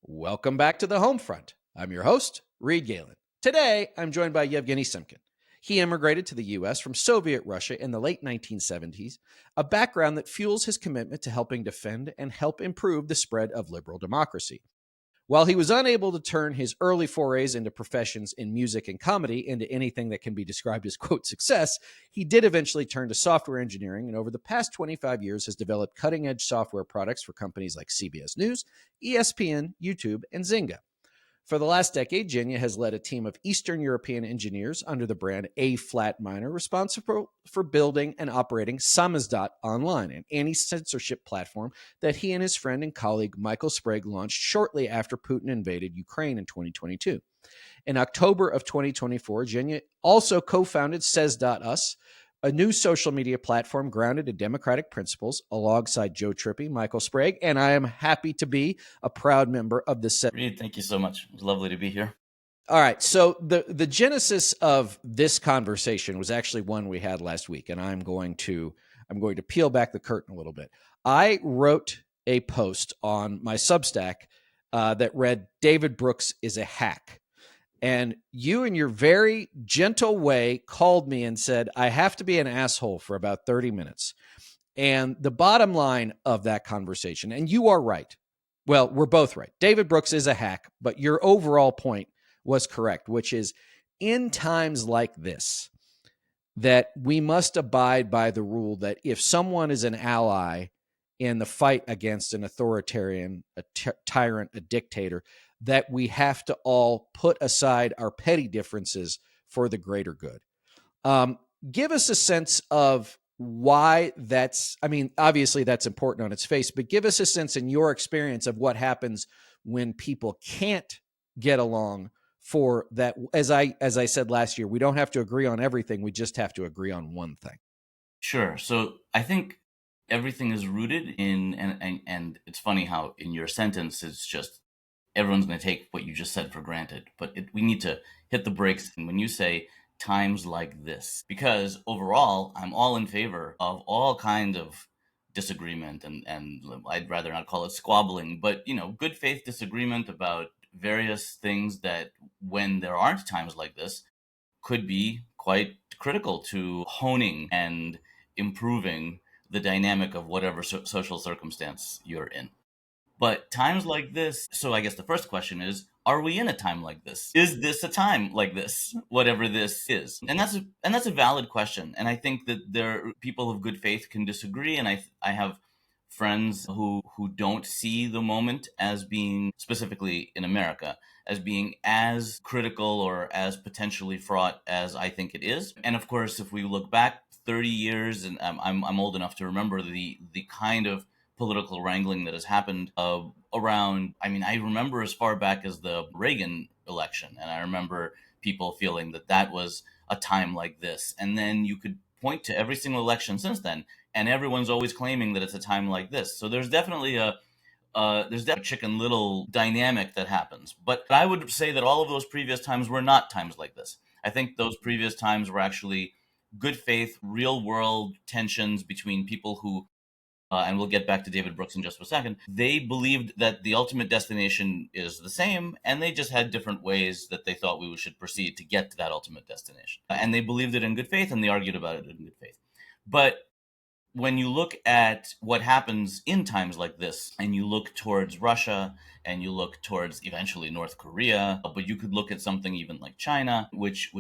Welcome back to the home front. I'm your host, Reed Galen. Today, I'm joined by Yevgeny Simkin. He immigrated to the U.S. from Soviet Russia in the late 1970s, a background that fuels his commitment to helping defend and help improve the spread of liberal democracy. While he was unable to turn his early forays into professions in music and comedy into anything that can be described as, quote, success, he did eventually turn to software engineering, and over the past 25 years has developed cutting-edge software products for companies like CBS News, ESPN, YouTube, and Zynga. For the last decade, Genya has led a team of Eastern European engineers under the brand A-Flat Minor, responsible for building and operating Samizdat Online, an anti-censorship platform that he and his friend and colleague Michael Sprague launched shortly after Putin invaded Ukraine in 2022. In October of 2024, Genya also co-founded Says.us, a new social media platform grounded in democratic principles, alongside Joe Trippi, Michael Sprague, and I am happy to be a proud member of the Reed, thank you so much. It was lovely to be here. All right. So the genesis of this conversation was actually one we had last week, and I'm going to peel back the curtain a little bit. I wrote a post on my Substack that read, "David Brooks is a hack." And you, in your very gentle way, called me and said, I have to be an asshole for about 30 minutes. And the bottom line of that conversation, and you are right. Well, we're both right. David Brooks is a hack, but your overall point was correct, which is in times like this, that we must abide by the rule that if someone is an ally in the fight against an authoritarian, a tyrant, a dictator, that we have to all put aside our petty differences for the greater good. Give us a sense of why that's, I mean, obviously that's important on its face, but give us a sense in your experience of what happens when people can't get along for that. As I said last year, we don't have to agree on everything. We just have to agree on one thing. Sure. So I think everything is rooted in, and it's funny how in your sentence, it's just everyone's going to take what you just said for granted. But we need to hit the brakes when you say times like this, because overall, I'm all in favor of all kind of disagreement, and I'd rather not call it squabbling, but good faith disagreement about various things that, when there aren't times like this, could be quite critical to honing and improving the dynamic of whatever social circumstance you're in. But times like this, so I guess the first question is, are we in a time like this? Is this a time like this? Whatever this is. And that's a valid question. And I think that people of good faith can disagree, and I have friends who don't see the moment as being, specifically in America, as being as critical or as potentially fraught as I think it is. And of course, if we look back 30 years, and I'm old enough to remember the kind of political wrangling that has happened around, I mean, I remember as far back as the Reagan election, and I remember people feeling that was a time like this. And then you could point to every single election since then, and everyone's always claiming that it's a time like this. So there's definitely a Chicken Little dynamic that happens. But I would say that all of those previous times were not times like this. I think those previous times were actually good faith, real world tensions between people who, and we'll get back to David Brooks in just a second, they believed that the ultimate destination is the same, and they just had different ways that they thought we should proceed to get to that ultimate destination. And they believed it in good faith, and they argued about it in good faith. But when you look at what happens in times like this, and you look towards Russia, and you look towards eventually North Korea, but you could look at something even like China, which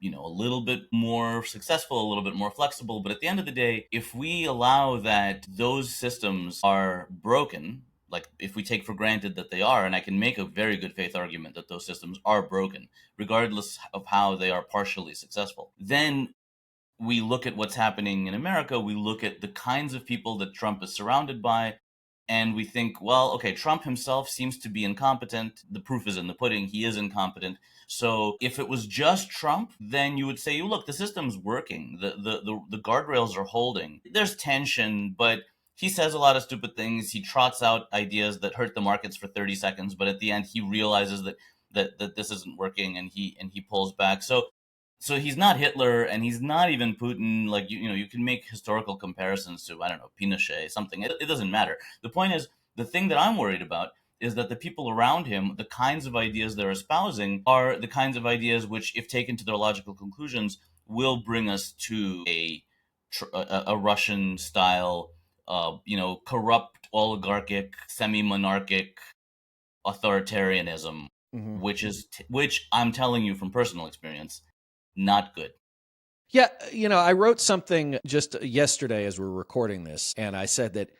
a little bit more successful, a little bit more flexible. But at the end of the day, if we allow that those systems are broken, like if we take for granted that they are, and I can make a very good faith argument that those systems are broken, regardless of how they are partially successful, then we look at what's happening in America, we look at the kinds of people that Trump is surrounded by, and we think, well, okay, Trump himself seems to be incompetent. The proof is in the pudding. He is incompetent. So if it was just Trump, then you would say, look, the system's working. The guardrails are holding. There's tension, but he says a lot of stupid things. He trots out ideas that hurt the markets for 30 seconds, but at the end he realizes that this isn't working, and he pulls back. So he's not Hitler, and he's not even Putin. Like, you can make historical comparisons to, I don't know, Pinochet, something. It doesn't matter. The point is, the thing that I'm worried about is that the people around him, the kinds of ideas they're espousing, are the kinds of ideas which, if taken to their logical conclusions, will bring us to a Russian style, corrupt, oligarchic, semi-monarchic authoritarianism, Mm-hmm. which I'm telling you from personal experience, not good. Yeah, I wrote something just yesterday as we're recording this, and I said that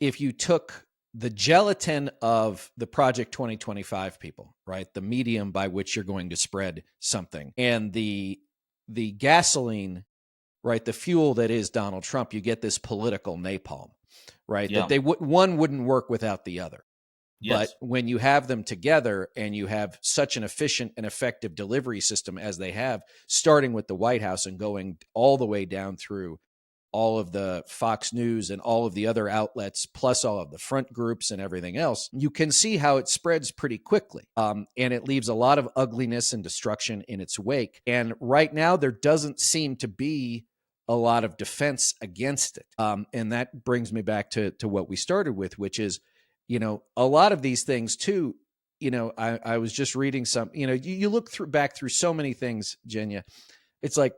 if you took the gelatin of the Project 2025 people, right, the medium by which you're going to spread something, and the gasoline, right, the fuel that is Donald Trump, you get this political napalm, right? That Yeah. one wouldn't work without the other. But Yes. when you have them together and you have such an efficient and effective delivery system as they have, starting with the White House and going all the way down through all of the Fox News and all of the other outlets, plus all of the front groups and everything else, you can see how it spreads pretty quickly. And it leaves a lot of ugliness and destruction in its wake. And right now, there doesn't seem to be a lot of defense against it. And that brings me back to what we started with, which is, a lot of these things too. I was just reading some, you look back through so many things, Jenya. It's like,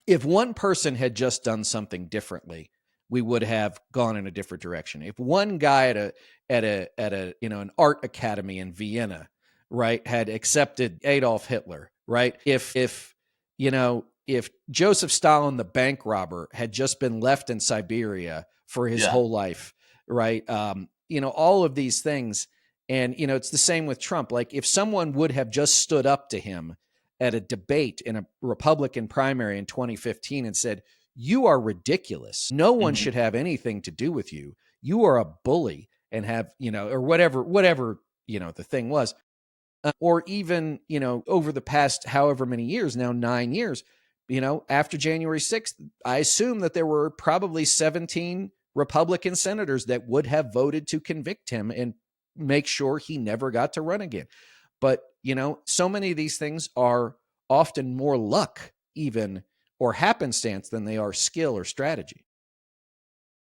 if one person had just done something differently, we would have gone in a different direction. If one guy at a an art academy in Vienna, right, had accepted Adolf Hitler, right? If Joseph Stalin, the bank robber, had just been left in Siberia for his Yeah. whole life, right? All of these things. And, it's the same with Trump. Like, if someone would have just stood up to him at a debate in a Republican primary in 2015 and said, "You are ridiculous. No one Hmm. should have anything to do with you. You are a bully," and have, or whatever, the thing was. Or even, over the past however many years, now 9 years, after January 6th, I assume that there were probably 17 Republican senators that would have voted to convict him and make sure he never got to run again. But, so many of these things are often more luck, even, or happenstance than they are skill or strategy.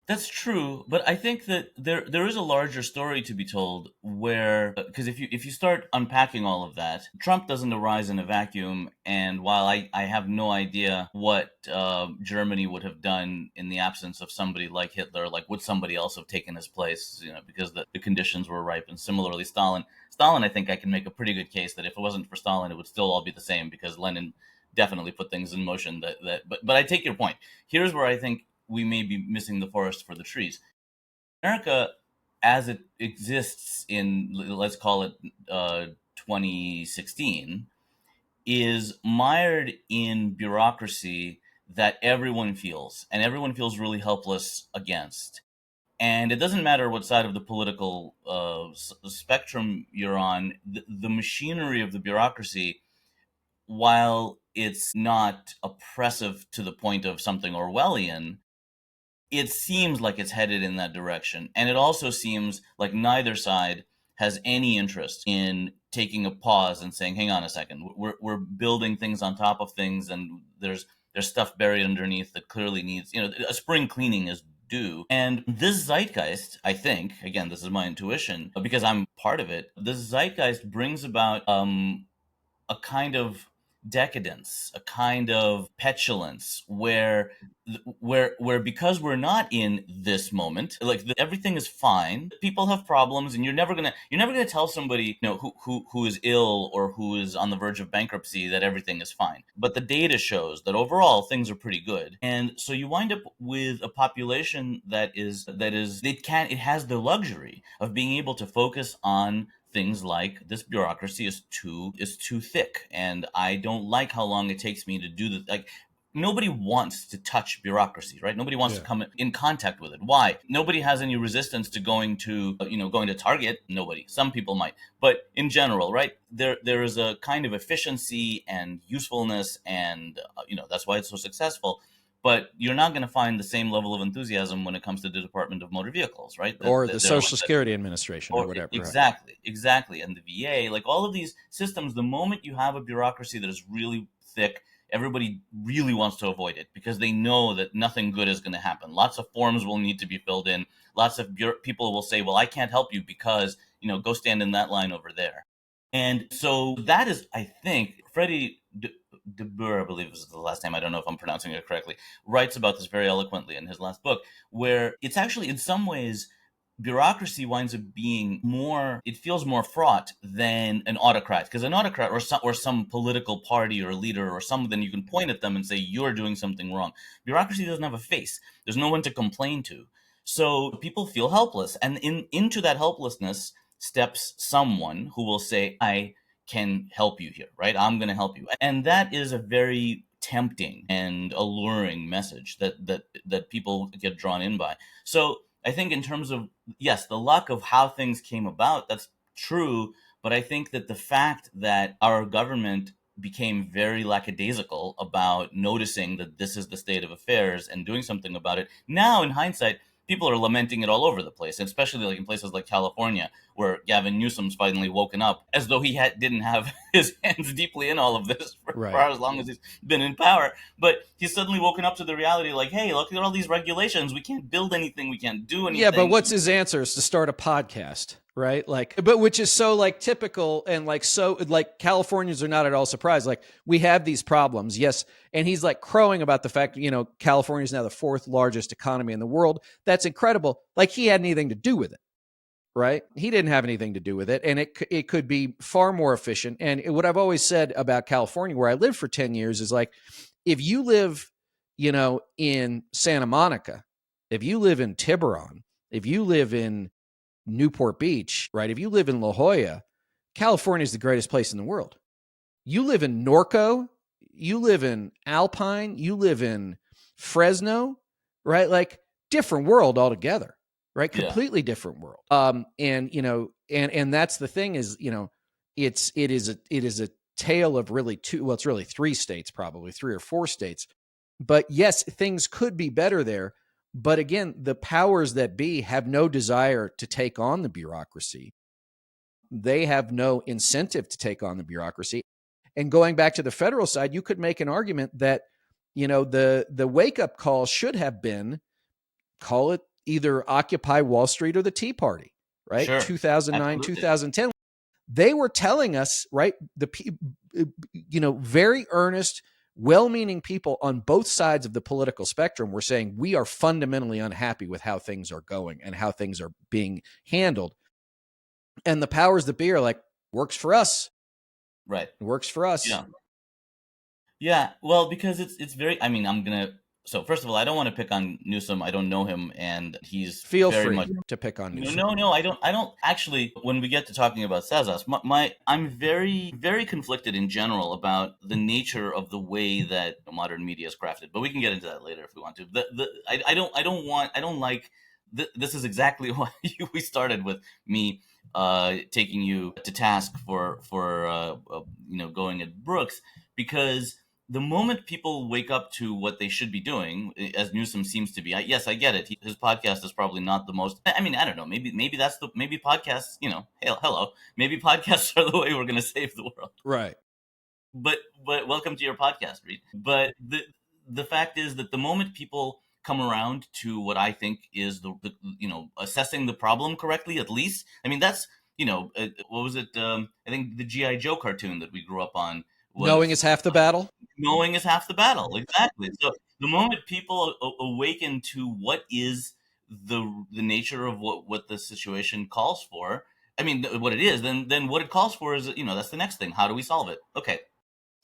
That's true, but I think that there is a larger story to be told where, because if you start unpacking all of that, Trump doesn't arise in a vacuum, and while I have no idea what Germany would have done in the absence of somebody like Hitler, like would somebody else have taken his place, because the conditions were ripe, and similarly Stalin, I think I can make a pretty good case that if it wasn't for Stalin, it would still all be the same because Lenin definitely put things in motion but I take your point. Here's where I think we may be missing the forest for the trees. America, as it exists in, let's call it 2016, is mired in bureaucracy that everyone feels, and everyone feels really helpless against. And it doesn't matter what side of the political spectrum you're on, the machinery of the bureaucracy, while it's not oppressive to the point of something Orwellian, it seems like it's headed in that direction. And it also seems like neither side has any interest in taking a pause and saying, hang on a second, we're building things on top of things, and there's stuff buried underneath that clearly needs, a spring cleaning is due. And this zeitgeist, I think, again, this is my intuition because I'm part of it, this zeitgeist brings about a kind of decadence, a kind of petulance where because we're not in this moment, like everything is fine. People have problems, and you're never gonna tell somebody who is ill or who is on the verge of bankruptcy that everything is fine. But the data shows that overall things are pretty good, and so you wind up with a population it has the luxury of being able to focus on things like this bureaucracy is too thick, and I don't like how long it takes me to do the like. Nobody wants to touch bureaucracy, right? Nobody wants to Yeah. come in contact with it. Why? Nobody has any resistance to going to Target. Nobody. Some people might, but in general, right? There is a kind of efficiency and usefulness, and that's why it's so successful. But you're not going to find the same level of enthusiasm when it comes to the Department of Motor Vehicles, right? Or the They're the Social ones that Security Administration or whatever. Right. exactly, and the VA, like all of these systems, the moment you have a bureaucracy that is really thick, everybody really wants to avoid it because they know that nothing good is going to happen. Lots of forms will need to be filled in. Lots of people will say, well, I can't help you because go stand in that line over there. And so that is, I think, Freddie de Boer, I believe is the last name, I don't know if I'm pronouncing it correctly, writes about this very eloquently in his last book, where it's actually, in some ways, bureaucracy winds up being more, it feels more fraught than an autocrat. Because an autocrat, or some political party or leader or something, you can point at them and say, you're doing something wrong. Bureaucracy doesn't have a face. There's no one to complain to. So people feel helpless. And into that helplessness steps someone who will say, I can help you here, right? I'm going to help you. And that is a very tempting and alluring message that people get drawn in by. So I think in terms of, yes, the luck of how things came about, that's true. But I think that the fact that our government became very lackadaisical about noticing that this is the state of affairs and doing something about it, now in hindsight, people are lamenting it all over the place, especially like in places like California, where Gavin Newsom's finally woken up, as though he didn't have his hands deeply in all of this for as long as he's been in power. But he's suddenly woken up to the reality, like, hey, look at all these regulations. We can't build anything. We can't do anything. Yeah, but what's his answer? Is to start a podcast, right? Like, but which is so like typical, and like so like Californians are not at all surprised. Like, we have these problems, yes, and he's like crowing about the fact, California is now the fourth largest economy in the world. That's incredible. Like, he had anything to do with it, right? He didn't have anything to do with it, and it could be far more efficient. And what I've always said about California, where I lived for 10 years, is like, if you live, in Santa Monica, if you live in Tiburon, if you live in Newport Beach, right? If you live in La Jolla, California is the greatest place in the world. You live in Norco, you live in Alpine, you live in Fresno, right? Like, different world altogether, right? Completely different world. And that's the thing is, it is a tale of really it's really three states, probably 3 or 4 states. But yes, things could be better there. But again, the powers that be have no desire to take on the bureaucracy. They have no incentive to take on the bureaucracy. And going back to the federal side, you could make an argument that, the wake-up call should have been, call it either Occupy Wall Street or the Tea Party, right? Sure. 2009, Absolutely. 2010. They were telling us, right, very earnest, well-meaning people on both sides of the political spectrum were saying, we are fundamentally unhappy with how things are going and how things are being handled. And the powers that be are like, works for us. Right. It works for us. Yeah. Yeah. Well, because it's very, so first of all, I don't want to pick on Newsom. I don't know him, and he's Feel very free much to pick on Newsom. No, I don't actually. When we get to talking about Sazas, I'm very, very conflicted in general about the nature of the way that modern media is crafted. But we can get into that later if we want to. I don't like. This is exactly why we started with me taking you to task for going at Brooks, because the moment people wake up to what they should be doing, as Newsom seems to be, yes, I get it. His podcast is probably not the most. I don't know. Maybe maybe podcasts. Hello. Maybe podcasts are the way we're going to save the world. Right. But welcome to your podcast, Reed. But the fact is that the moment people come around to what I think is the assessing the problem correctly, at least. That's what was it? I think the G.I. Joe cartoon that we grew up on. Knowing is half the battle. Knowing is half the battle. Exactly. So the moment people awaken to what is the nature of what the situation calls for, what it is, then what it calls for is, that's the next thing. How do we solve it? Okay.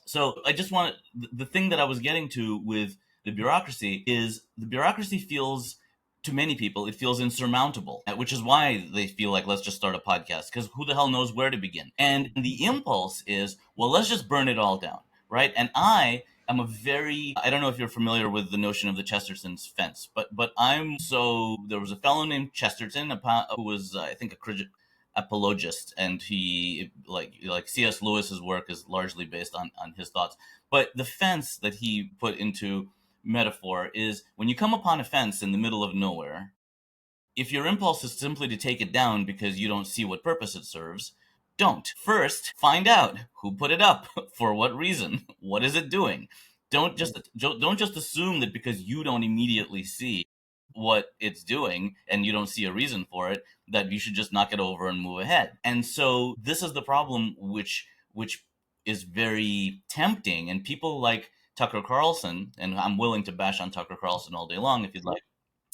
So I just want the thing that I was getting to with the bureaucracy is the bureaucracy feels, to many people, it feels insurmountable, which is why they feel like, let's just start a podcast, because who the hell knows where to begin? And the impulse is, well, let's just burn it all down, right? And I don't know if you're familiar with the notion of the Chesterton's fence, but there was a fellow named Chesterton who was, I think, a apologist, and he, like C.S. Lewis's work is largely based on his thoughts. But the fence that he put into metaphor is, when you come upon a fence in the middle of nowhere, if your impulse is simply to take it down because you don't see what purpose it serves, don't. First, find out who put it up, for what reason, what is it doing. Don't just assume that because you don't immediately see what it's doing and you don't see a reason for it, that you should just knock it over and move ahead. And so this is the problem, which is very tempting. And people like Tucker Carlson, and I'm willing to bash on Tucker Carlson all day long if you'd like,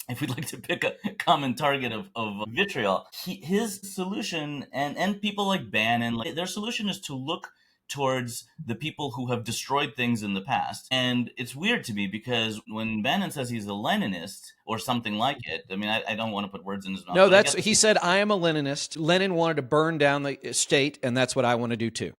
if we'd like to pick a common target of vitriol, his solution, and people like Bannon, like, their solution is to look towards the people who have destroyed things in the past. And it's weird to me because when Bannon says he's a Leninist or something like it, I mean, I don't want to put words in his mouth. No, but I that's guess he said, I am a Leninist. Lenin wanted to burn down the state, and that's what I want to do too.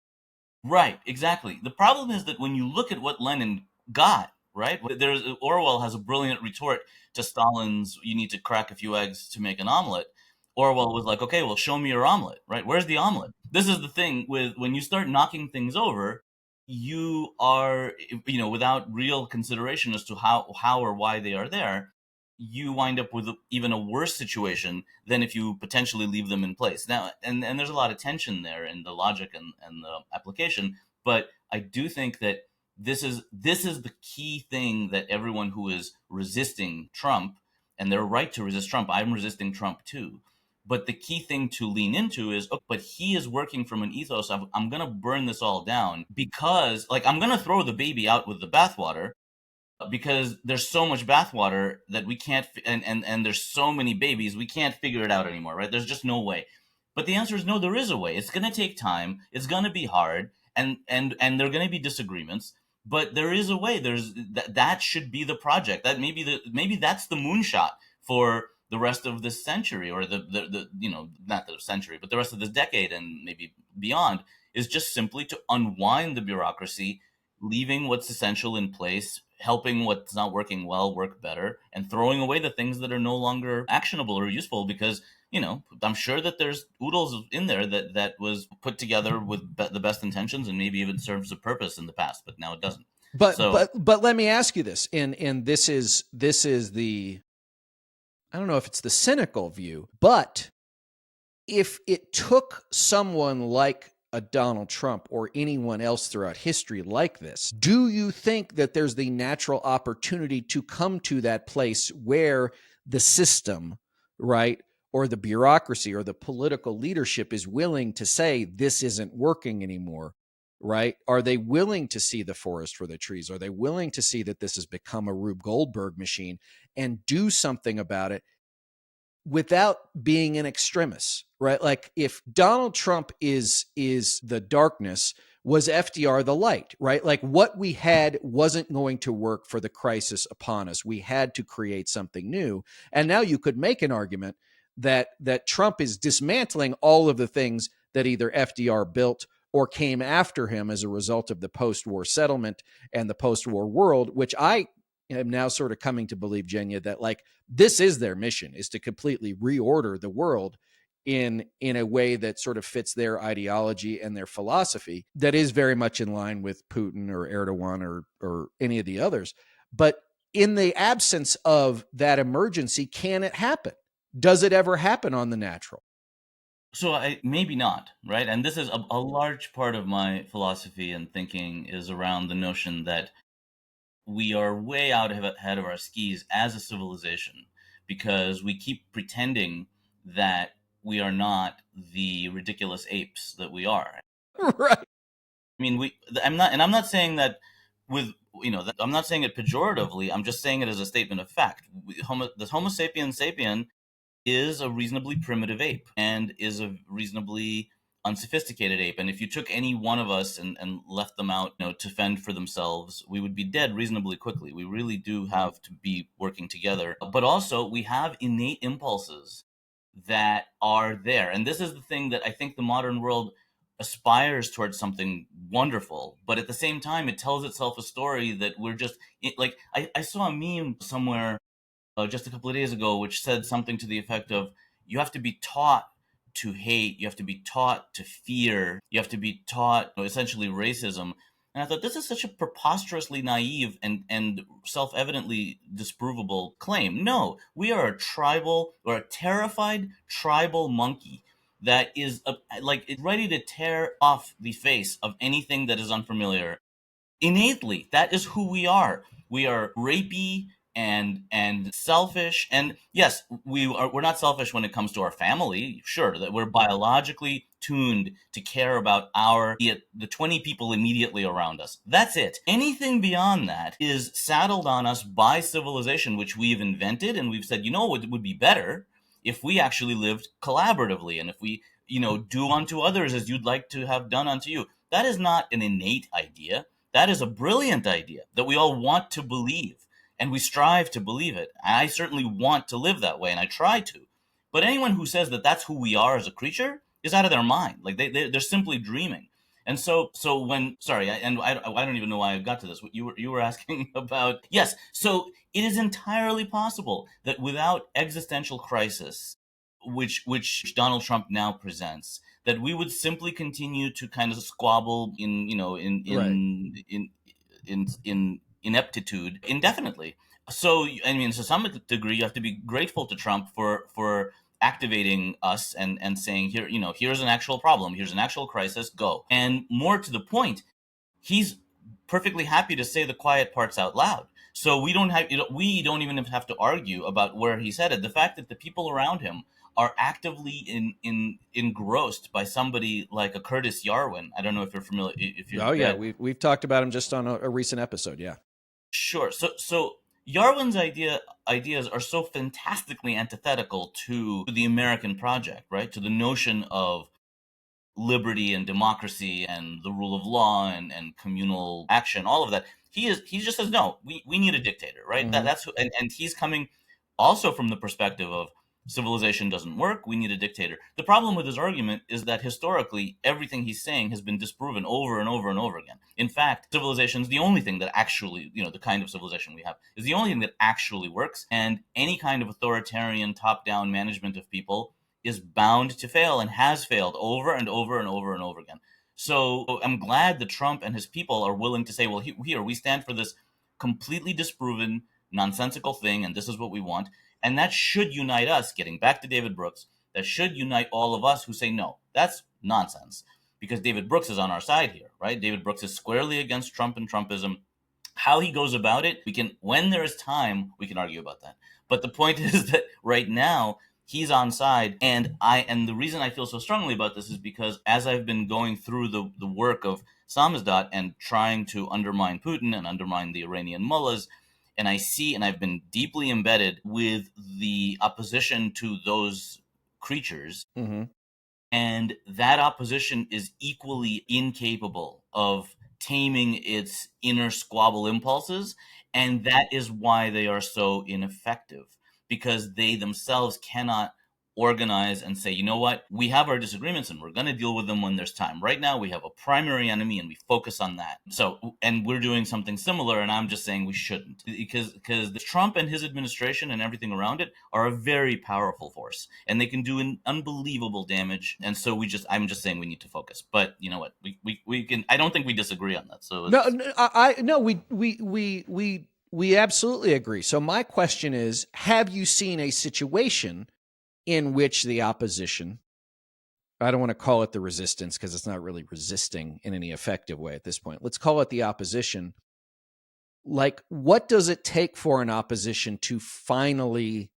Right, exactly. The problem is that when you look at what Lenin got, right? There's Orwell has a brilliant retort to Stalin's "you need to crack a few eggs to make an omelet." Orwell was like, "Okay, well, show me your omelet, right? Where's the omelet?" This is the thing with when you start knocking things over, you are, without real consideration as to how or why they are there, you wind up with even a worse situation than if you potentially leave them in place. Now, and there's a lot of tension there in the logic and the application, but I do think that this is the key thing that everyone who is resisting Trump, and they're right to resist Trump. I'm resisting Trump too. But the key thing to lean into is, oh, but he is working from an ethos of, I'm going to burn this all down because, like, I'm going to throw the baby out with the bathwater, because there's so much bathwater that we can't, and there's so many babies, we can't figure it out anymore, right? There's just no way. But the answer is no, there is a way. It's going to take time. It's going to be hard, and there are going to be disagreements. But there is a way. That should be the project. That maybe that's the moonshot for the rest of this century, or the not the century, but the rest of this decade and maybe beyond, is just simply to unwind the bureaucracy, leaving what's essential in place, helping what's not working well work better, and throwing away the things that are no longer actionable or useful. Because I'm sure that there's oodles in there that was put together with the best intentions and maybe even serves a purpose in the past, but now it doesn't. But So but let me ask you this, and this is the, I don't know if it's the cynical view, but if it took someone like a Donald Trump or anyone else throughout history like this, do you think that there's the natural opportunity to come to that place where the system, right, or the bureaucracy or the political leadership is willing to say this isn't working anymore, right? Are they willing to see the forest for the trees? Are they willing to see that this has become a Rube Goldberg machine and do something about it without being an extremist, right? Like if Donald Trump is the darkness, was FDR the light, right? Like what we had wasn't going to work for the crisis upon us. We had to create something new. And now you could make an argument that Trump is dismantling all of the things that either FDR built or came after him as a result of the post-war settlement and the post-war world, which I am now sort of coming to believe, Jenya, that like this is their mission, is to completely reorder the world in a way that sort of fits their ideology and their philosophy, that is very much in line with Putin or Erdogan or any of the others. But in the absence of that emergency, can it happen? Does it ever happen on the natural? So maybe not, right? And this is a large part of my philosophy and thinking is around the notion that we are way out ahead of our skis as a civilization because we keep pretending that we are not the ridiculous apes that we are. Right. I mean, I'm not saying that with, I'm not saying it pejoratively. I'm just saying it as a statement of fact. The Homo sapiens sapien is a reasonably primitive ape and is a reasonably unsophisticated ape. And if you took any one of us and left them out, to fend for themselves, we would be dead reasonably quickly. We really do have to be working together. But also, we have innate impulses that are there. And this is the thing that I think the modern world aspires towards something wonderful, but at the same time, it tells itself a story that we're just like, I saw a meme somewhere just a couple of days ago, which said something to the effect of, you have to be taught to hate, you have to be taught to fear, you have to be taught, essentially, racism. And I thought, this is such a preposterously naive and self-evidently disprovable claim. No, we are a tribal, or a terrified tribal monkey that is ready to tear off the face of anything that is unfamiliar. Innately, that is who we are. We are rapey, and selfish. And yes, we're not selfish when it comes to our family. Sure, that we're biologically tuned to care about the 20 people immediately around us. That's it. Anything beyond that is saddled on us by civilization, which we've invented, and we've said, it would be better if we actually lived collaboratively, and if we, do unto others as you'd like to have done unto you. That is not an innate idea. That is a brilliant idea that we all want to believe, and we strive to believe it. I certainly want to live that way, and I try to. But anyone who says that that's who we are as a creature is out of their mind. Like they're simply dreaming. And so when sorry, I don't even know why I got to this. What you were asking about? Yes. So it is entirely possible that without existential crisis, which Donald Trump now presents, that we would simply continue to kind of squabble in Right. in ineptitude indefinitely. So I mean, to some degree, you have to be grateful to Trump for activating us and saying, here, here's an actual problem, here's an actual crisis, go. And more to the point, he's perfectly happy to say the quiet parts out loud. So we don't even have to argue about where he's headed. The fact that the people around him are actively engrossed by somebody like a Curtis Yarwin. I don't know if you're familiar, if Oh you've yeah, read. we've talked about him just on a recent episode. Yeah. Sure. So Yarwin's ideas are so fantastically antithetical to the American project, right? To the notion of liberty and democracy and the rule of law and communal action, all of that. He just says, no, we need a dictator, right? Mm-hmm. And he's coming also from the perspective of civilization doesn't work, we need a dictator. The problem with his argument is that historically everything he's saying has been disproven over and over and over again. In fact, civilization is the only thing that actually, the kind of civilization we have is the only thing that actually works, and any kind of authoritarian top-down management of people is bound to fail and has failed over and over and over and over again. So I'm glad that Trump and his people are willing to say, well, here we stand for this completely disproven, nonsensical thing, and this is what we want. And that should unite us, getting back to David Brooks, that should unite all of us who say, no, that's nonsense. Because David Brooks is on our side here, right? David Brooks is squarely against Trump and Trumpism. How he goes about it, when there is time, we can argue about that. But the point is that right now, he's on side, and the reason I feel so strongly about this is because as I've been going through the work of Samizdat and trying to undermine Putin and undermine the Iranian mullahs, and I've been deeply embedded with the opposition to those creatures, Mm-hmm. and that opposition is equally incapable of taming its inner squabble impulses. And that is why they are so ineffective, because they themselves cannot organize and say, you know what, we have our disagreements and we're going to deal with them when there's time. Right now, we have a primary enemy and we focus on that. So, and we're doing something similar, and I'm just saying we shouldn't, because Trump and his administration and everything around it are a very powerful force, and they can do an unbelievable damage. And so I'm just saying we need to focus. But you know what, we can. I don't think we disagree on that. So No, it's no, we absolutely agree. So my question is, have you seen a situation in which the opposition, I don't want to call it the resistance because it's not really resisting in any effective way at this point. Let's call it the opposition. Like, what does it take for an opposition to finally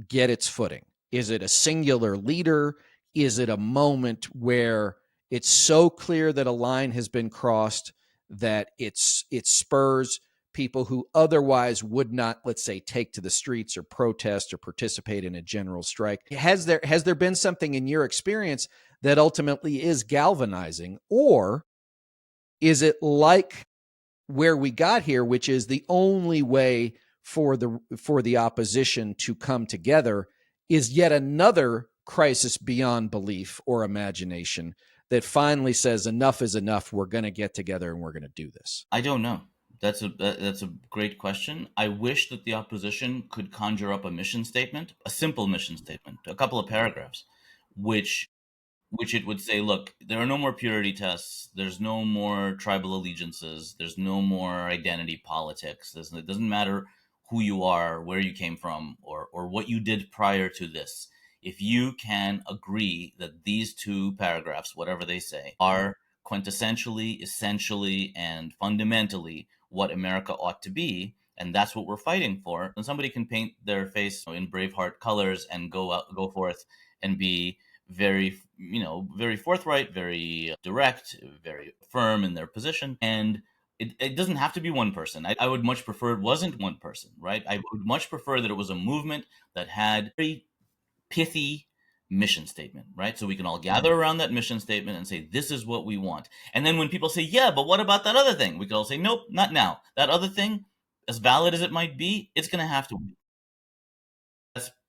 get its footing? Is it a singular leader? Is it a moment where it's so clear that a line has been crossed that it spurs people who otherwise would not, let's say, take to the streets or protest or participate in a general strike? Has there been something in your experience that ultimately is galvanizing, or is it like where we got here, which is the only way for the opposition to come together is yet another crisis beyond belief or imagination that finally says enough is enough, we're going to get together and we're going to do this? I don't know. That's a great question. I wish that the opposition could conjure up a mission statement, a simple mission statement, a couple of paragraphs, which it would say, look, there are no more purity tests. There's no more tribal allegiances. There's no more identity politics. It doesn't matter who you are, where you came from, or what you did prior to this. If you can agree that these two paragraphs, whatever they say, are quintessentially, essentially, and fundamentally what America ought to be, and that's what we're fighting for. And somebody can paint their face in Braveheart colors and go forth and be very, very forthright, very direct, very firm in their position. And it doesn't have to be one person. I would much prefer it wasn't one person, right? I would much prefer that it was a movement that had very pithy mission statement, right? So we can all gather around that mission statement and say, this is what we want. And then when people say, yeah, but what about that other thing? We can all say, nope, not now. That other thing, as valid as it might be, it's going to have to wait.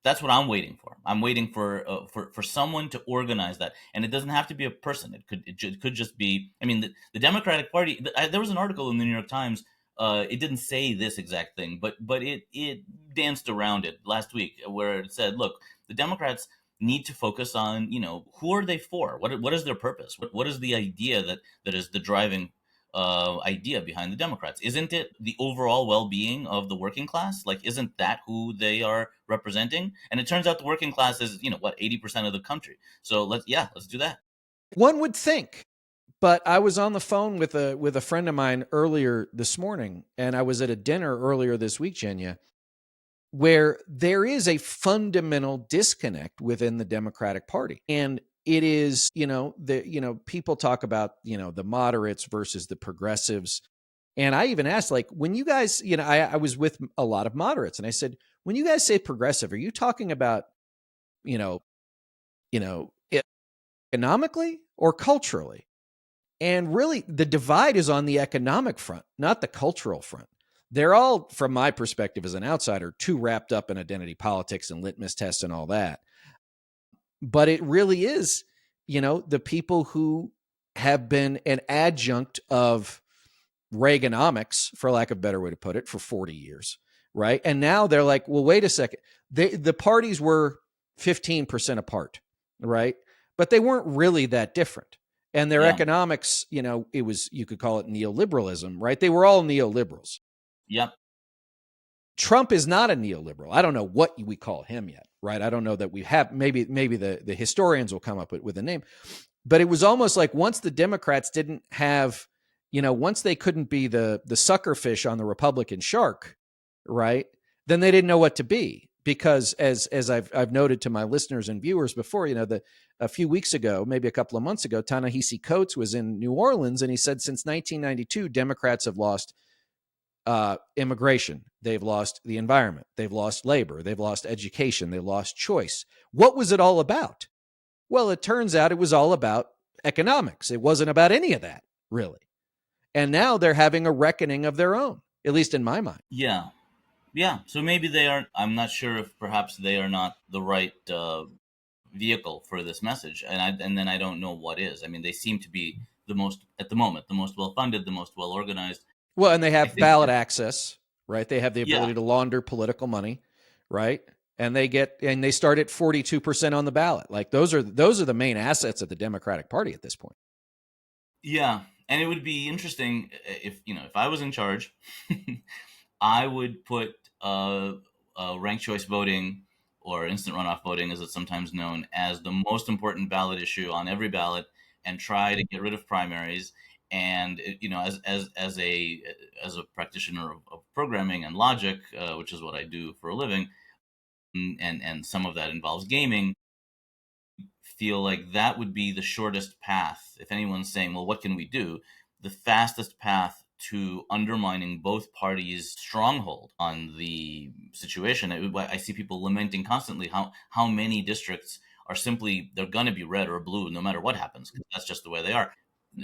That's what I'm waiting for. I'm waiting for someone to organize that, and it doesn't have to be a person. It could just be. I mean, the Democratic Party. There was an article in the New York Times. It didn't say this exact thing, but it danced around it last week, where it said, "Look, the Democrats need to focus on who are they for? What is their purpose? What is the idea that is the driving idea behind the Democrats? Isn't it the overall well-being of the working class? Like, isn't that who they are representing? And it turns out the working class is, 80% of the country. So let's do that. One would think, but I was on the phone with a friend of mine earlier this morning, and I was at a dinner earlier this week, Jenya, where there is a fundamental disconnect within the Democratic Party. And it is, people talk about, the moderates versus the progressives. And I even asked, like, when you guys, I was with a lot of moderates, and I said, when you guys say progressive, are you talking about, you know, you know, economically or culturally? And really, the divide is on the economic front, not the cultural front. They're all, from my perspective as an outsider, too wrapped up in identity politics and litmus tests and all that. But it really is, the people who have been an adjunct of Reaganomics, for lack of a better way to put it, for 40 years, right? And now they're like, well, wait a second. The parties were 15% apart, right? But they weren't really that different. And their Yeah. economics, it was, you could call it neoliberalism, right? They were all neoliberals. Yep. Trump is not a neoliberal. I don't know what we call him yet, right? I don't know that we have. Maybe the historians will come up with a name. But it was almost like once the Democrats didn't have, once they couldn't be the sucker fish on the Republican shark, right? Then they didn't know what to be, because as I've noted to my listeners and viewers before, a few weeks ago, maybe a couple of months ago, Ta-Nehisi Coates was in New Orleans, and he said since 1992, Democrats have lost immigration, they've lost the environment, they've lost labor, they've lost education, they lost choice. What was it all about? Well, it turns out it was all about economics. It wasn't about any of that, really. And now they're having a reckoning of their own, at least in my mind. Yeah. Yeah. So maybe they aren't. I'm not sure if perhaps they are not the right vehicle for this message, and then I don't know what is. I mean, they seem to be the most at the moment, the most well funded, the most well organized. Well, and they I have think. ballot access, right? They have the Yeah. ability to launder political money, right? And they start at 42% on the ballot. Like those are the main assets of the Democratic Party at this point. Yeah, and it would be interesting if I was in charge, I would put ranked choice voting, or instant runoff voting, as it's sometimes known, as the most important ballot issue on every ballot, and try to get rid of primaries. And as a practitioner of programming and logic, which is what I do for a living, and some of that involves gaming, feel like that would be the shortest path. If anyone's saying, well, what can we do? The fastest path to undermining both parties' stronghold on the situation. I see people lamenting constantly how many districts are simply, they're going to be red or blue no matter what happens, because that's just the way they are.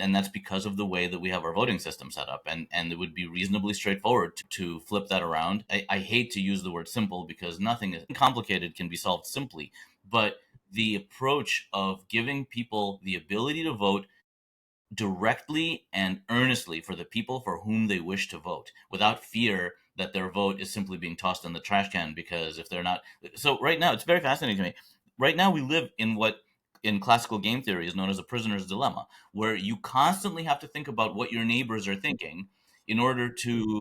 And that's because of the way that we have our voting system set up. And it would be reasonably straightforward to flip that around. I hate to use the word simple, because nothing is complicated can be solved simply. But the approach of giving people the ability to vote directly and earnestly for the people for whom they wish to vote, without fear that their vote is simply being tossed in the trash can, because if they're not. So right now, it's very fascinating to me. Right now, we live in what in classical game theory is known as a prisoner's dilemma, where you constantly have to think about what your neighbors are thinking in order to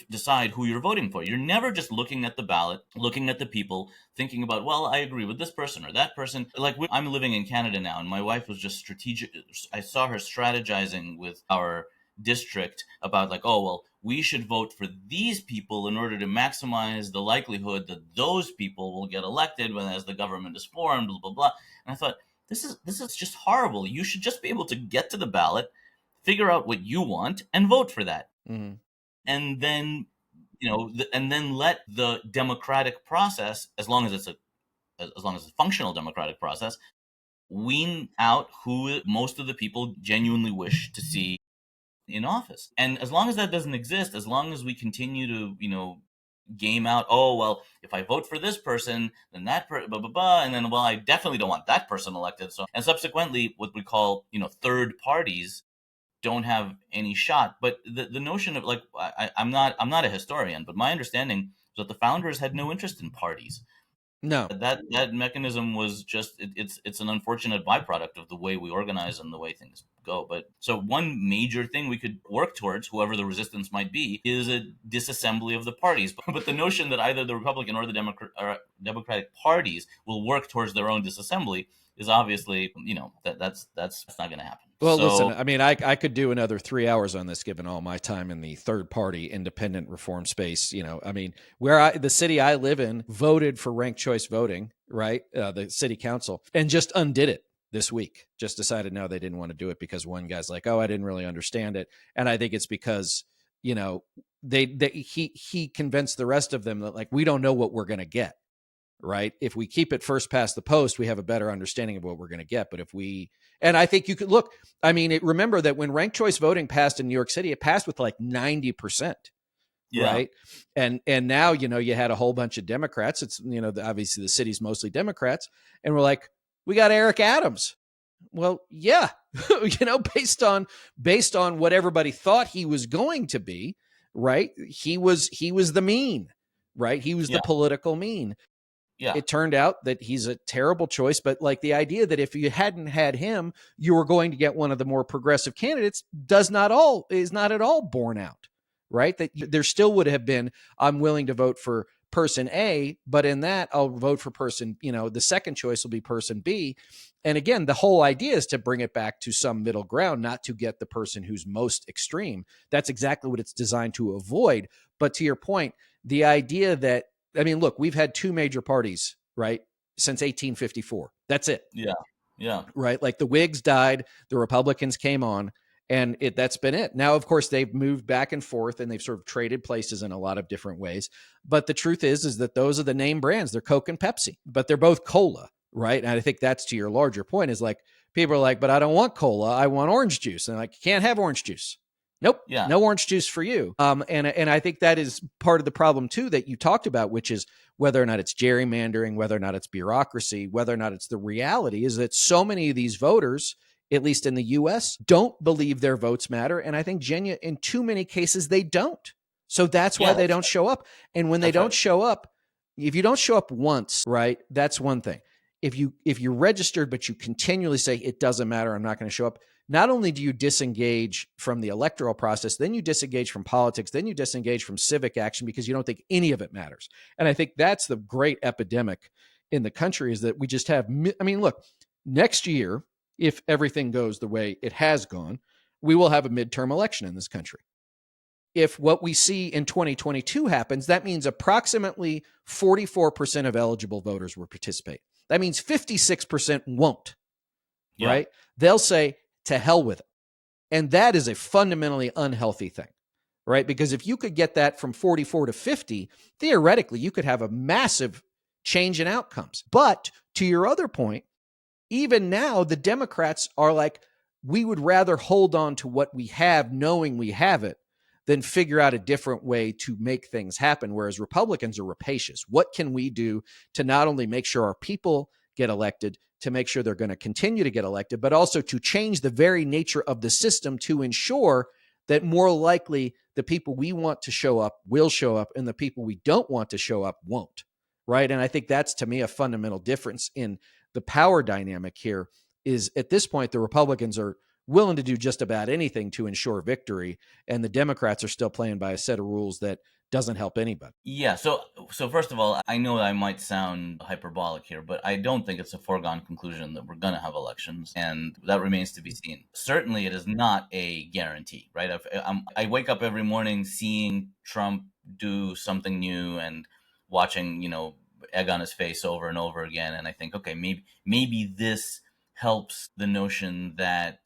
decide who you're voting for. You're never just looking at the ballot, looking at the people, thinking about, well, I agree with this person or that person. Like, I'm living in Canada now, and my wife was just strategic. I saw her strategizing with our district about like, oh, well, we should vote for these people in order to maximize the likelihood that those people will get elected when as the government is formed, blah blah blah. And I thought, this is just horrible. You should just be able to get to the ballot, figure out what you want, and vote for that. Mm-hmm. And then, and then let the democratic process, as long as it's a functional democratic process, wean out who most of the people genuinely wish to see in office. And as long as that doesn't exist, as long as we continue to, game out, oh, well, if I vote for this person, then blah, blah, blah. And then, well, I definitely don't want that person elected. So, and subsequently, what we call, third parties don't have any shot. But the notion of like, I'm not a historian, but my understanding is that the founders had no interest in parties. No. That mechanism was just it's an unfortunate byproduct of the way we organize and the way things go. But so one major thing we could work towards, whoever the resistance might be, is a disassembly of the parties. But the notion that either the Republican or the Democratic parties will work towards their own disassembly is obviously, that's not going to happen. Well, So, listen, I mean, I could do another 3 hours on this, given all my time in the third party independent reform space. I mean, the city I live in voted for ranked choice voting, right? The city council, and just undid it this week. Just decided no, they didn't want to do it because one guy's like, oh, I didn't really understand it, and I think it's because he convinced the rest of them that like we don't know what we're going to get. Right. If we keep it first past the post, we have a better understanding of what we're going to get. But and I think you could look, I mean, remember that when ranked choice voting passed in New York City, it passed with like 90%. yeah, Right. And now, you had a whole bunch of Democrats. It's, obviously the city's mostly Democrats. And we're like, we got Eric Adams. Well, yeah, based on what everybody thought he was going to be. Right. He was the mean. Right. He was the political mean. yeah, It turned out that he's a terrible choice, but like the idea that if you hadn't had him, you were going to get one of the more progressive candidates is not at all borne out, right? That there still would have been, I'm willing to vote for person A, but in that I'll vote for person, the second choice will be person B. And again, the whole idea is to bring it back to some middle ground, not to get the person who's most extreme. That's exactly what it's designed to avoid. But to your point, the idea that, I mean, look, we've had two major parties, right, since 1854. That's it. yeah, Right? Like the Whigs died, the Republicans came on, and that's been it. Now, of course, they've moved back and forth, and they've sort of traded places in a lot of different ways. But the truth is that those are the name brands. They're Coke and Pepsi, but they're both cola, right? And I think that's to your larger point is like, people are like, but I don't want cola. I want orange juice. And like, you can't have orange juice. Nope. yeah, No orange juice for you. And I think that is part of the problem too that you talked about, which is whether or not it's gerrymandering, whether or not it's bureaucracy, whether or not it's the reality is that so many of these voters, at least in the US, don't believe their votes matter. And I think in too many cases, they don't. So that's why they don't show up. And when they don't show up, if you don't show up once, right, that's one thing. If you're registered, but you continually say it doesn't matter, I'm not going to show up, not only do you disengage from the electoral process, then you disengage from politics, then you disengage from civic action because you don't think any of it matters. And I think that's the great epidemic in the country is that we just have, I mean, look, next year, if everything goes the way it has gone, we will have a midterm election in this country. If what we see in 2022 happens, that means approximately 44% of eligible voters will participate. That means 56% won't, right? They'll say, to hell with it. And that is a fundamentally unhealthy thing, right? Because if you could get that from 44 to 50, theoretically, you could have a massive change in outcomes. But to your other point, even now, the Democrats are like, we would rather hold on to what we have, knowing we have it, than figure out a different way to make things happen. Whereas Republicans are rapacious. What can we do to not only make sure our people get elected, to make sure they're going to continue to get elected, but also to change the very nature of the system to ensure that more likely the people we want to show up will show up and the people we don't want to show up won't, right? And I think that's, to me, a fundamental difference in the power dynamic here is at this point, the Republicans are willing to do just about anything to ensure victory, and the Democrats are still playing by a set of rules that doesn't help anybody. Yeah. So first of all, I know I might sound hyperbolic here, but I don't think it's a foregone conclusion that we're going to have elections, and that remains to be seen. Certainly, it is not a guarantee, right? I wake up every morning seeing Trump do something new and watching, egg on his face over and over again, and I think, okay, maybe this helps the notion that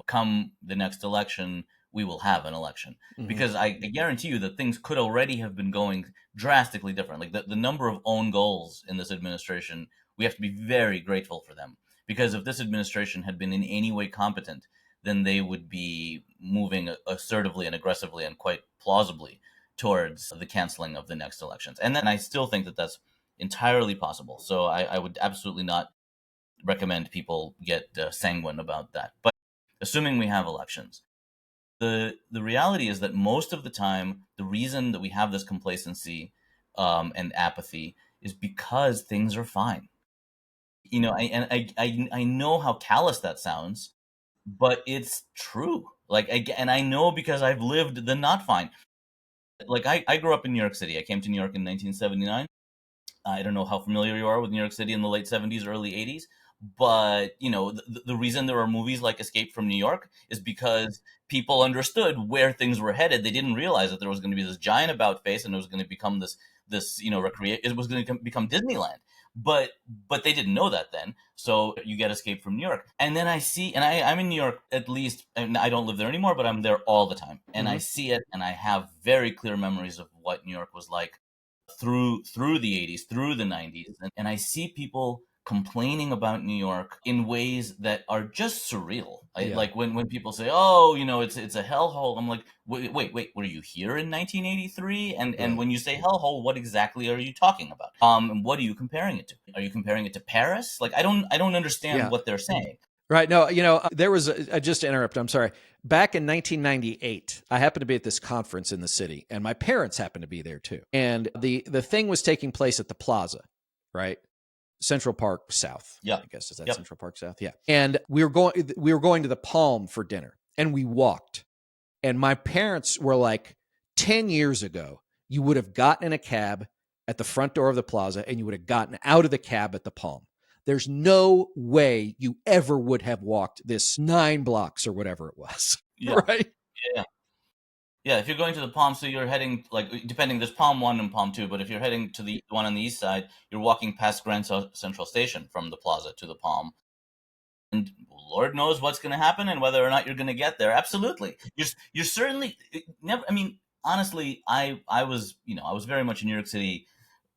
come the next election, we will have an election. Mm-hmm. Because I guarantee you that things could already have been going drastically different. Like the number of own goals in this administration, we have to be very grateful for them. Because if this administration had been in any way competent, then they would be moving assertively and aggressively and quite plausibly towards the canceling of the next elections. And then I still think that that's entirely possible. So I would absolutely not recommend people get sanguine about that. But assuming we have elections, the reality is that most of the time, the reason that we have this complacency and apathy is because things are fine. I know how callous that sounds, but it's true. And I know because I've lived the not fine. Like I grew up in New York City. I came to New York in 1979. I don't know how familiar you are with New York City in the late 70s, early 80s, but the reason there are movies like Escape from New York is because people understood where things were headed. They didn't realize that there was going to be this giant about face and it was going to become this recreate. It was going to become Disneyland. But they didn't know that then. So you get Escape from New York, and then I see, and I'm in New York at least, and I don't live there anymore, but I'm there all the time, and I see it, and I have very clear memories of what New York was like through the 80s, through the 90s, and I see people complaining about New York in ways that are just surreal. Yeah. Like when people say, "Oh, it's a hellhole," I'm like, "Wait, were you here in 1983?" And Right. when you say hellhole, what exactly are you talking about? And what are you comparing it to? Are you comparing it to Paris? Like I don't understand Yeah. what they're saying. Right. No, there was just to interrupt. I'm sorry. Back in 1998, I happened to be at this conference in the city, and my parents happened to be there too. And the thing was taking place at the Plaza, right? Central Park South. Yeah. I guess is that Yep. Central Park South? Yeah. And we were going to the Palm for dinner, and we walked. And my parents were like, 10 years ago, you would have gotten in a cab at the front door of the Plaza, and you would have gotten out of the cab at the Palm. There's no way you ever would have walked this 9 blocks or whatever it was. Yeah. Right? Yeah. Yeah, if you're going to the Palm, so you're heading, like, depending, there's Palm 1 and Palm 2, but if you're heading to the one on the east side, you're walking past Central Station from the Plaza to the Palm. And Lord knows what's going to happen and whether or not you're going to get there. Absolutely. You're certainly never, I mean, honestly, I was, I was very much a New York City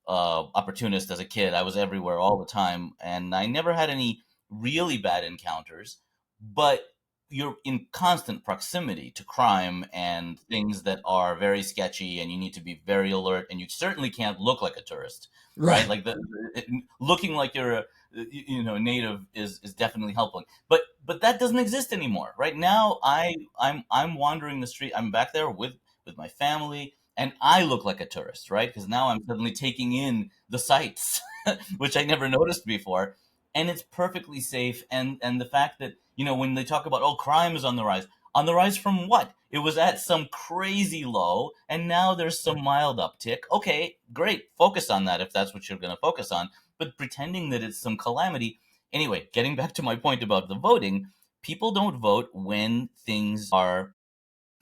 opportunist as a kid. I was everywhere all the time, and I never had any really bad encounters. But you're in constant proximity to crime and things that are very sketchy, and you need to be very alert. And you certainly can't look like a tourist, right? Like looking like you're a native is definitely helpful. But that doesn't exist anymore. Right now, I'm wandering the street. I'm back there with my family, and I look like a tourist, right? Because now I'm suddenly taking in the sights, which I never noticed before, and it's perfectly safe. And the fact that when they talk about, oh, crime is on the rise from what? It was at some crazy low, and now there's some mild uptick. Okay, great, focus on that if that's what you're going to focus on. But pretending that it's some calamity. Anyway, getting back to my point about the voting, people don't vote when things are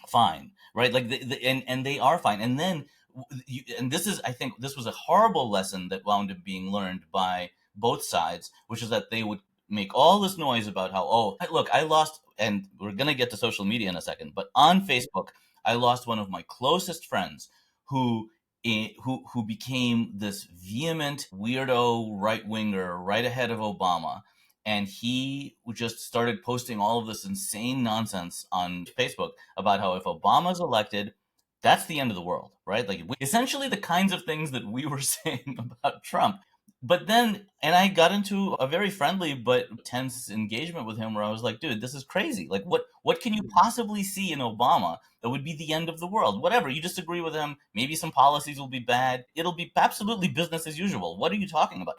fine, right? Like and they are fine. And then and this is, I think this was a horrible lesson that wound up being learned by both sides, which is that they would make all this noise about how, oh, look, I lost, and we're going to get to social media in a second, but on Facebook, I lost one of my closest friends who who became this vehement weirdo right winger right ahead of Obama, and he just started posting all of this insane nonsense on Facebook about how if Obama's elected, that's the end of the world, right? Like essentially the kinds of things that we were saying about Trump. But then, and I got into a very friendly but tense engagement with him where I was like, dude, this is crazy. Like, what can you possibly see in Obama that would be the end of the world? Whatever, you disagree with him. Maybe some policies will be bad. It'll be absolutely business as usual. What are you talking about?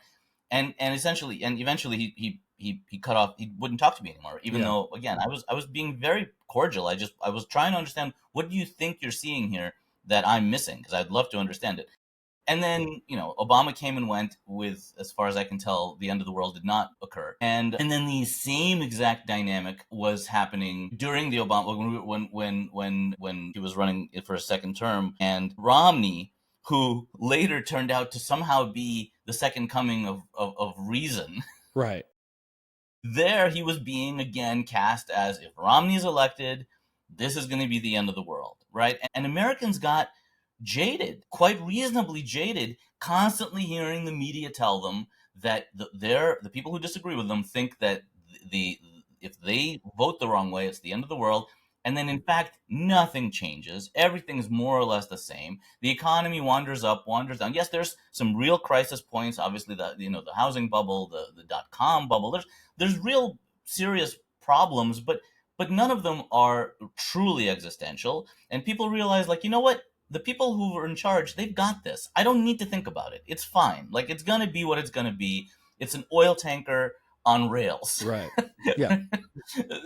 And essentially, and eventually he cut off. He wouldn't talk to me anymore, even Yeah. though, again, I was being very cordial. I was trying to understand, what do you think you're seeing here that I'm missing, because I'd love to understand it. And then, Obama came and went with, as far as I can tell, the end of the world did not occur. And then the same exact dynamic was happening during the Obama, when he was running for a second term, and Romney, who later turned out to somehow be the second coming of reason. Right. There he was being again cast as, if Romney's elected, this is going to be the end of the world, right? And Americans got jaded, quite reasonably jaded, constantly hearing the media tell them that the people who disagree with them think that the if they vote the wrong way, it's the end of the world. And then, in fact, nothing changes. Everything's more or less the same. The economy wanders up, wanders down. Yes, there's some real crisis points. Obviously, the housing bubble, the .com bubble. There's real serious problems, but none of them are truly existential. And people realize, like, you know what? The people who are in charge, they've got this. I don't need to think about it. It's fine. Like, it's going to be what it's going to be. It's an oil tanker on rails. Right. Yeah.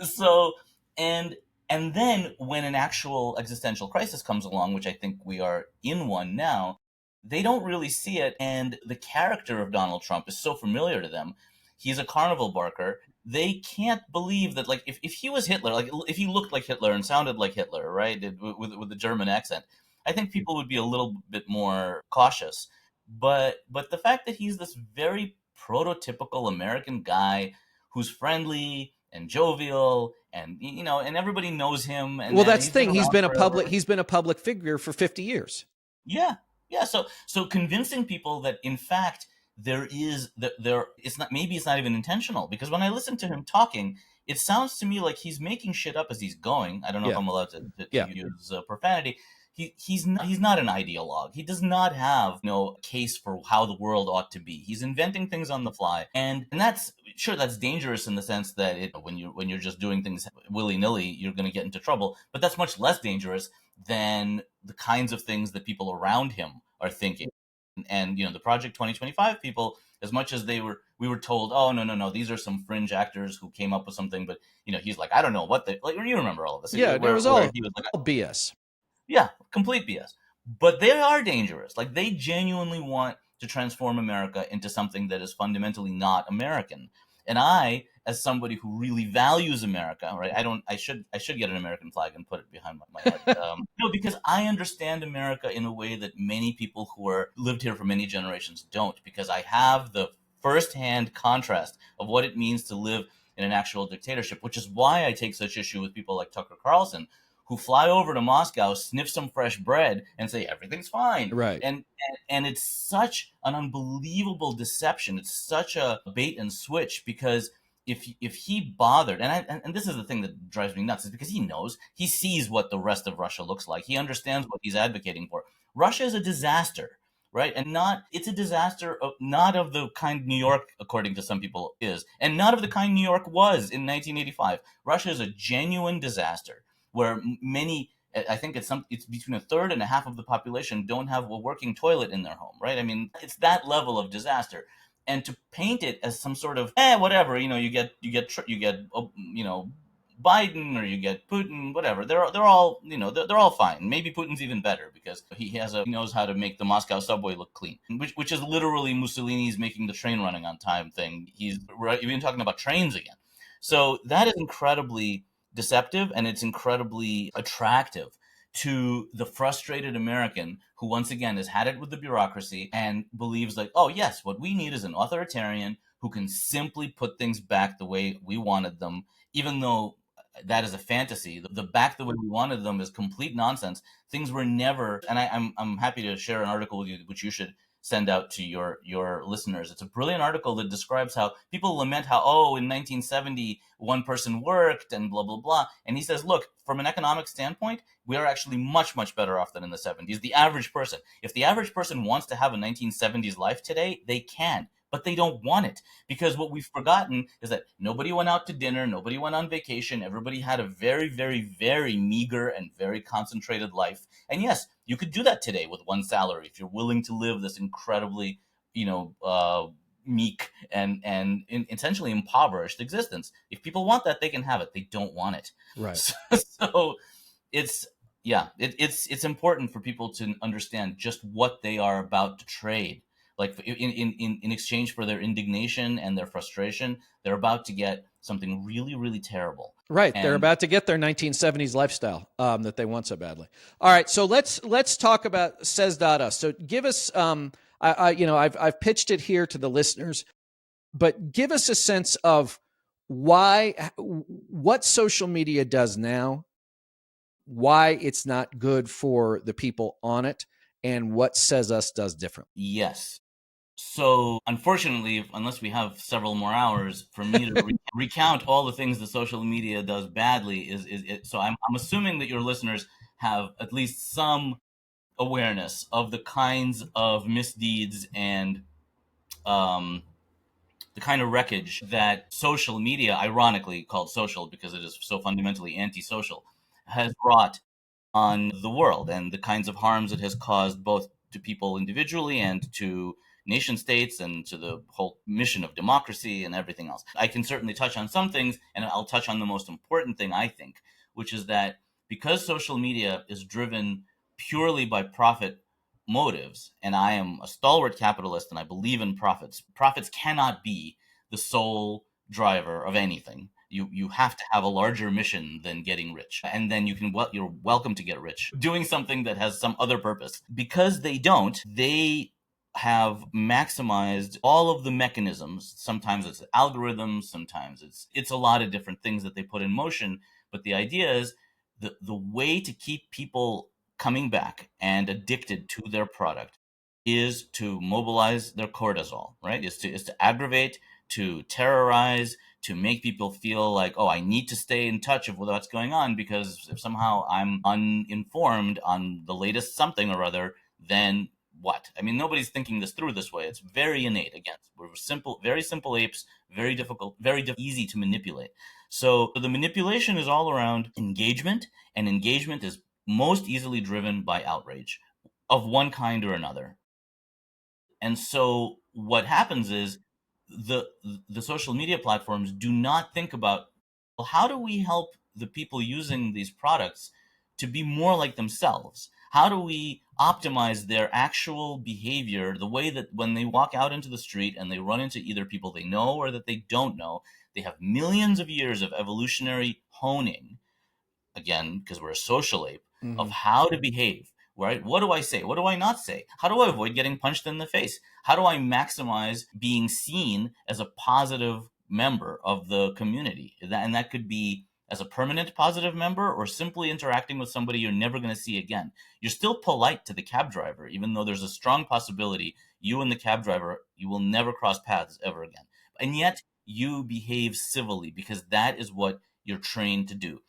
So, and and then when an actual existential crisis comes along, which I think we are in one now, they don't really see it. And the character of Donald Trump is so familiar to them. He's a carnival barker. They can't believe that, like, if he was Hitler, like, if he looked like Hitler and sounded like Hitler, right, with the German accent, I think people would be a little bit more cautious. But the fact that he's this very prototypical American guy who's friendly and jovial, and and everybody knows him, Well, and that's the he's been thing. around forever. He's been a public figure for 50 years. Yeah, yeah. So convincing people that, in fact, it's not, maybe it's not even intentional, because when I listen to him talking, it sounds to me like he's making shit up as he's going. I don't know if Yeah. I'm allowed to Yeah. use profanity. He's not an ideologue. He does not have a case for how the world ought to be. He's inventing things on the fly, and that's sure, that's dangerous in the sense that when you're just doing things willy nilly, you're going to get into trouble. But that's much less dangerous than the kinds of things that people around him are thinking. And the Project 2025 people, as much as we were told, oh, no, no, no, these are some fringe actors who came up with something, but he's like, I don't know what they like. You remember all of this, Yeah. It was where all he was like, BS. yeah, complete BS. But they are dangerous. Like, they genuinely want to transform America into something that is fundamentally not American. And I, as somebody who really values America, right? I should get an American flag and put it behind my head. No, because I understand America in a way that many people who are lived here for many generations don't, because I have the firsthand contrast of what it means to live in an actual dictatorship, which is why I take such issue with people like Tucker Carlson, who fly over to Moscow, sniff some fresh bread, and say everything's fine. Right. And it's such an unbelievable deception. It's such a bait and switch, because if he bothered, and this is the thing that drives me nuts, is because he sees what the rest of Russia looks like. He understands what he's advocating for. Russia is a disaster, right? And it's a disaster not of the kind New York, according to some people, is, and not of the kind New York was in 1985. Russia is a genuine disaster where many, I think it's between a third and a half of the population don't have a working toilet in their home, right? I mean, it's that level of disaster. And to paint it as some sort of whatever, you get Biden, or you get Putin, whatever. They're all they're all fine. Maybe Putin's even better, because he knows how to make the Moscow subway look clean, which is literally Mussolini's making the train running on time thing. He's even talking about trains again. So that is incredibly deceptive, and it's incredibly attractive to the frustrated American who, once again, has had it with the bureaucracy and believes, like, oh yes, what we need is an authoritarian who can simply put things back the way we wanted them, even though that is a fantasy. The back the way we wanted them is complete nonsense. Things were never, and I'm happy to share an article with you, which you should send out to your listeners. It's a brilliant article that describes how people lament how, oh, in 1970 one person worked and blah blah blah, and he says, look, from an economic standpoint, we are actually much much better off than in the 70s. The average person, if the average person wants to have a 1970s life today, they can, but they don't want it, because what we've forgotten is that nobody went out to dinner, nobody went on vacation, everybody had a very, very, very meager and very concentrated life. And yes, you could do that today with one salary if you're willing to live this incredibly, meek and essentially impoverished existence. If people want that, they can have it. They don't want it. Right. So it's Yeah, it's important for people to understand just what they are about to trade. Like in exchange for their indignation and their frustration, they're about to get something really, really terrible. Right, they're And about to get their 1970s lifestyle that they want so badly. All right, so let's talk about says Dada. So give us, I've pitched it here to the listeners, but give us a sense of what social media does now, why it's not good for the people on it, and what Says Us does differently. yes. So, unfortunately, unless we have several more hours for me to recount all the things that social media does badly, is it, so I'm assuming that your listeners have at least some awareness of the kinds of misdeeds and um, the kind of wreckage that social media, ironically called social because it is so fundamentally antisocial, has wrought on the world, and the kinds of harms it has caused both to people individually and to nation states and to the whole mission of democracy and everything else. I can certainly touch on some things, and I'll touch on the most important thing, I think, which is that because social media is driven purely by profit motives, and I am a stalwart capitalist and I believe in profits, profits cannot be the sole driver of anything. You have to have a larger mission than getting rich, and then you're welcome to get rich doing something that has some other purpose. Because they don't, they have maximized all of the mechanisms. Sometimes it's algorithms, sometimes it's a lot of different things that they put in motion. But the idea is the way to keep people coming back and addicted to their product is to mobilize their cortisol, right? Is to aggravate, to terrorize, to make people feel like, oh, I need to stay in touch of what's going on, because if somehow I'm uninformed on the latest something or other, then what? I mean, nobody's thinking this through this way. It's very innate. Again, we're simple, very simple apes, very difficult, easy to manipulate. So the manipulation is all around engagement, and engagement is most easily driven by outrage of one kind or another. And so what happens is the the social media platforms do not think about, well, how do we help the people using these products to be more like themselves? How do we optimize their actual behavior, the way that when they walk out into the street and they run into either people they know or that they don't know, they have millions of years of evolutionary honing, again, because we're a social ape, of Mm-hmm. how to behave, right? What do I say? What do I not say? How do I avoid getting punched in the face? How do I maximize being seen as a positive member of the community? And that could be as a permanent positive member or simply interacting with somebody you're never going to see again. You're still polite to the cab driver, even though there's a strong possibility you and the cab driver, you will never cross paths ever again. And yet you behave civilly because that is what you're trained to do.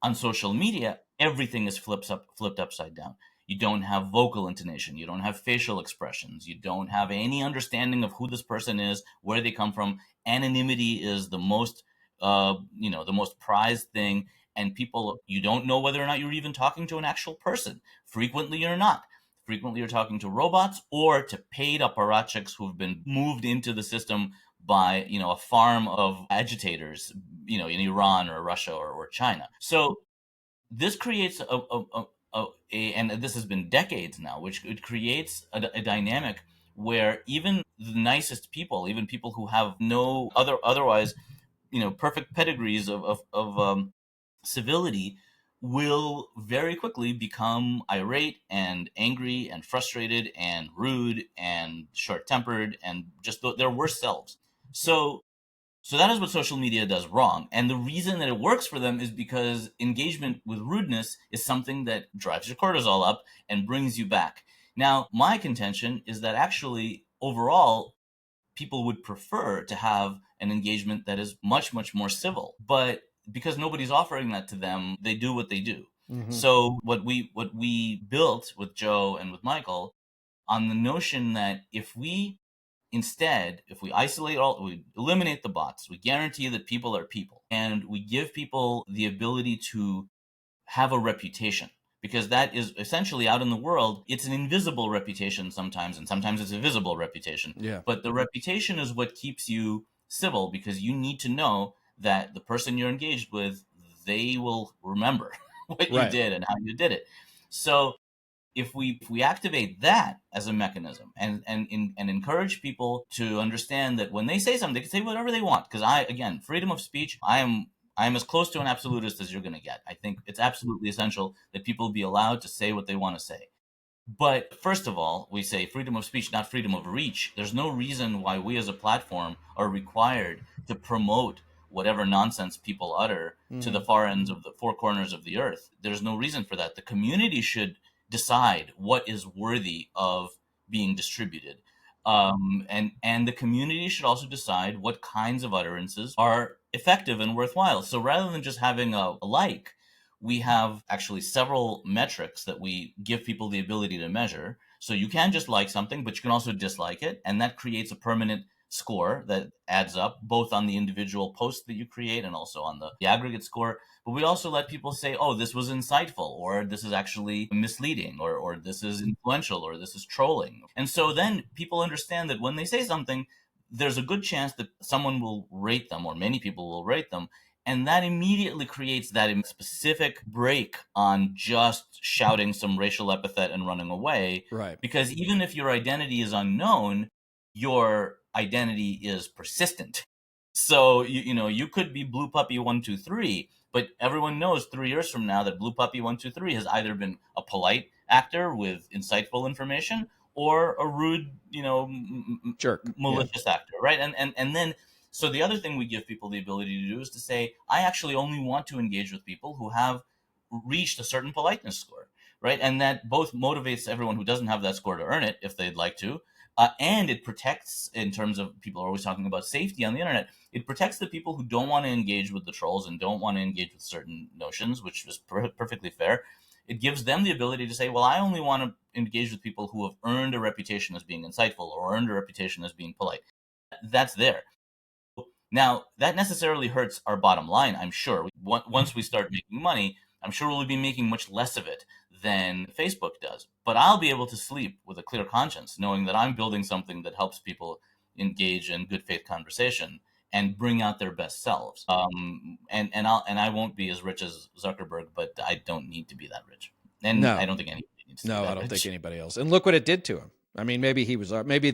On social media, everything is flipped upside down. You don't have vocal intonation, you don't have facial expressions, you don't have any understanding of who this person is, where they come from. Anonymity is the most the most prized thing, and people, you don't know whether or not you're even talking to an actual person. Frequently you're not. Frequently you're talking to robots or to paid apparatchiks who've been moved into the system by a farm of agitators, in Iran or Russia or China. So this creates and this has been decades now, which it creates a dynamic where even the nicest people, even people who have no otherwise perfect pedigrees of civility, will very quickly become irate and angry and frustrated and rude and short-tempered and just their worst selves. So that is what social media does wrong. And the reason that it works for them is because engagement with rudeness is something that drives your cortisol up and brings you back. Now, my contention is that actually, overall, people would prefer to have an engagement that is much, much more civil. But because nobody's offering that to them, they do what they do. Mm-hmm. So what we built with Joe and with Michael on the notion that if we isolate we eliminate the bots, we guarantee that people are people, and we give people the ability to have a reputation. Because that is essentially out in the world, it's an invisible reputation sometimes, and sometimes it's a visible reputation. Yeah. But the reputation is what keeps you civil, because you need to know that the person you're engaged with, they will remember. what you Right. did and how you did it. So if we activate that as a mechanism and encourage people to understand that when they say something, they can say whatever they want. Because again, freedom of speech, I am as close to an absolutist as you're going to get. I think it's absolutely essential that people be allowed to say what they want to say. But first of all, we say freedom of speech, not freedom of reach. There's no reason why we as a platform are required to promote whatever nonsense people utter to the far ends of the four corners of the earth. There's no reason for that. The community should decide what is worthy of being distributed. And the community should also decide what kinds of utterances are effective and worthwhile. So rather than just having a like, we have actually several metrics that we give people the ability to measure. So you can just like something, but you can also dislike it. And that creates a permanent score that adds up both on the individual post that you create and also on the aggregate score. But we also let people say, oh, this was insightful, or this is actually misleading, or this is influential, or this is trolling. And so then people understand that when they say something, there's a good chance that someone will rate them, or many people will rate them, and that immediately creates that specific break on just shouting some racial epithet and running away. Right. Because even if your identity is unknown, your identity is persistent. So you could be Blue Puppy 123, but everyone knows 3 years from now that Blue Puppy 123 has either been a polite actor with insightful information or a rude, Jerk. Yeah. malicious actor, right? And then so the other thing we give people the ability to do is to say, I actually only want to engage with people who have reached a certain politeness score, right? And that both motivates everyone who doesn't have that score to earn it if they'd like to, and it protects, in terms of people are always talking about safety on the internet, it protects the people who don't want to engage with the trolls and don't want to engage with certain notions, which is perfectly fair. It gives them the ability to say, well, I only want to engage with people who have earned a reputation as being insightful or earned a reputation as being polite. That's there. Now, that necessarily hurts our bottom line, I'm sure. Once we start making money, I'm sure we'll be making much less of it than Facebook does. But I'll be able to sleep with a clear conscience, knowing that I'm building something that helps people engage in good faith conversation and bring out their best selves. And I won't be as rich as Zuckerberg, but I don't need to be that rich, and I No. don't think anybody needs to be No, I that don't think rich. anybody else. And look what it did to him. I mean, maybe he was maybe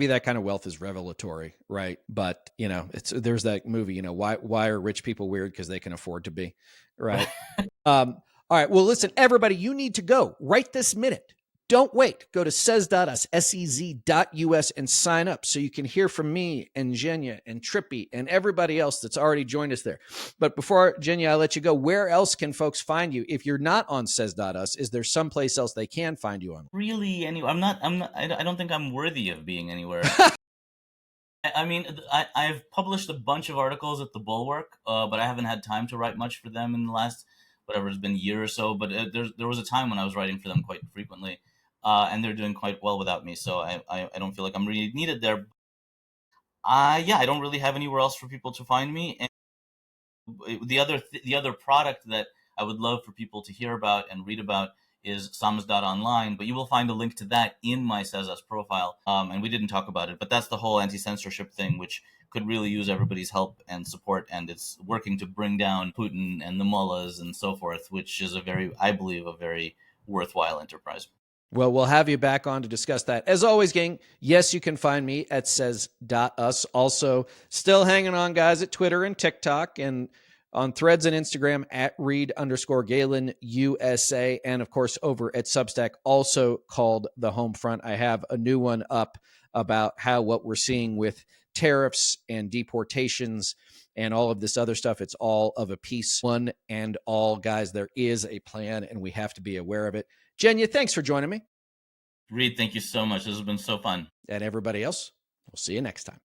that kind of wealth is revelatory, right? But there's that movie, why are rich people weird? Because they can afford to be, right? All right. Well, listen, everybody, you need to go right this minute. Don't wait. Go to says.us, SEZ.us, and sign up so you can hear from me and Jenya and Trippy and everybody else that's already joined us there. But before, Jenya, I let you go, where else can folks find you? If you're not on says.us, is there someplace else they can find you on? Really, anyway, I don't think I'm worthy of being anywhere. I mean, I've published a bunch of articles at the Bulwark, but I haven't had time to write much for them in the last, whatever, it's been a year or so. But there was a time when I was writing for them quite frequently, and they're doing quite well without me. So I don't feel like I'm really needed there. Yeah, I don't really have anywhere else for people to find me. And the other product that I would love for people to hear about and read about is Online, but you will find a link to that in my Says Us profile. And we didn't talk about it, but that's the whole anti-censorship thing, which could really use everybody's help and support. And it's working to bring down Putin and the mullahs and so forth, which is I believe, a very worthwhile enterprise. Well, we'll have you back on to discuss that. As always, gang, yes, you can find me at says.us. Also, still hanging on, guys, at Twitter and TikTok and on Threads and Instagram at Reed_Galen USA. And of course, over at Substack, also called The Homefront. I have a new one up about how what we're seeing with tariffs and deportations and all of this other stuff, it's all of a piece. One and all, guys, there is a plan and we have to be aware of it. Jenya, thanks for joining me. Reed, thank you so much. This has been so fun. And everybody else, we'll see you next time.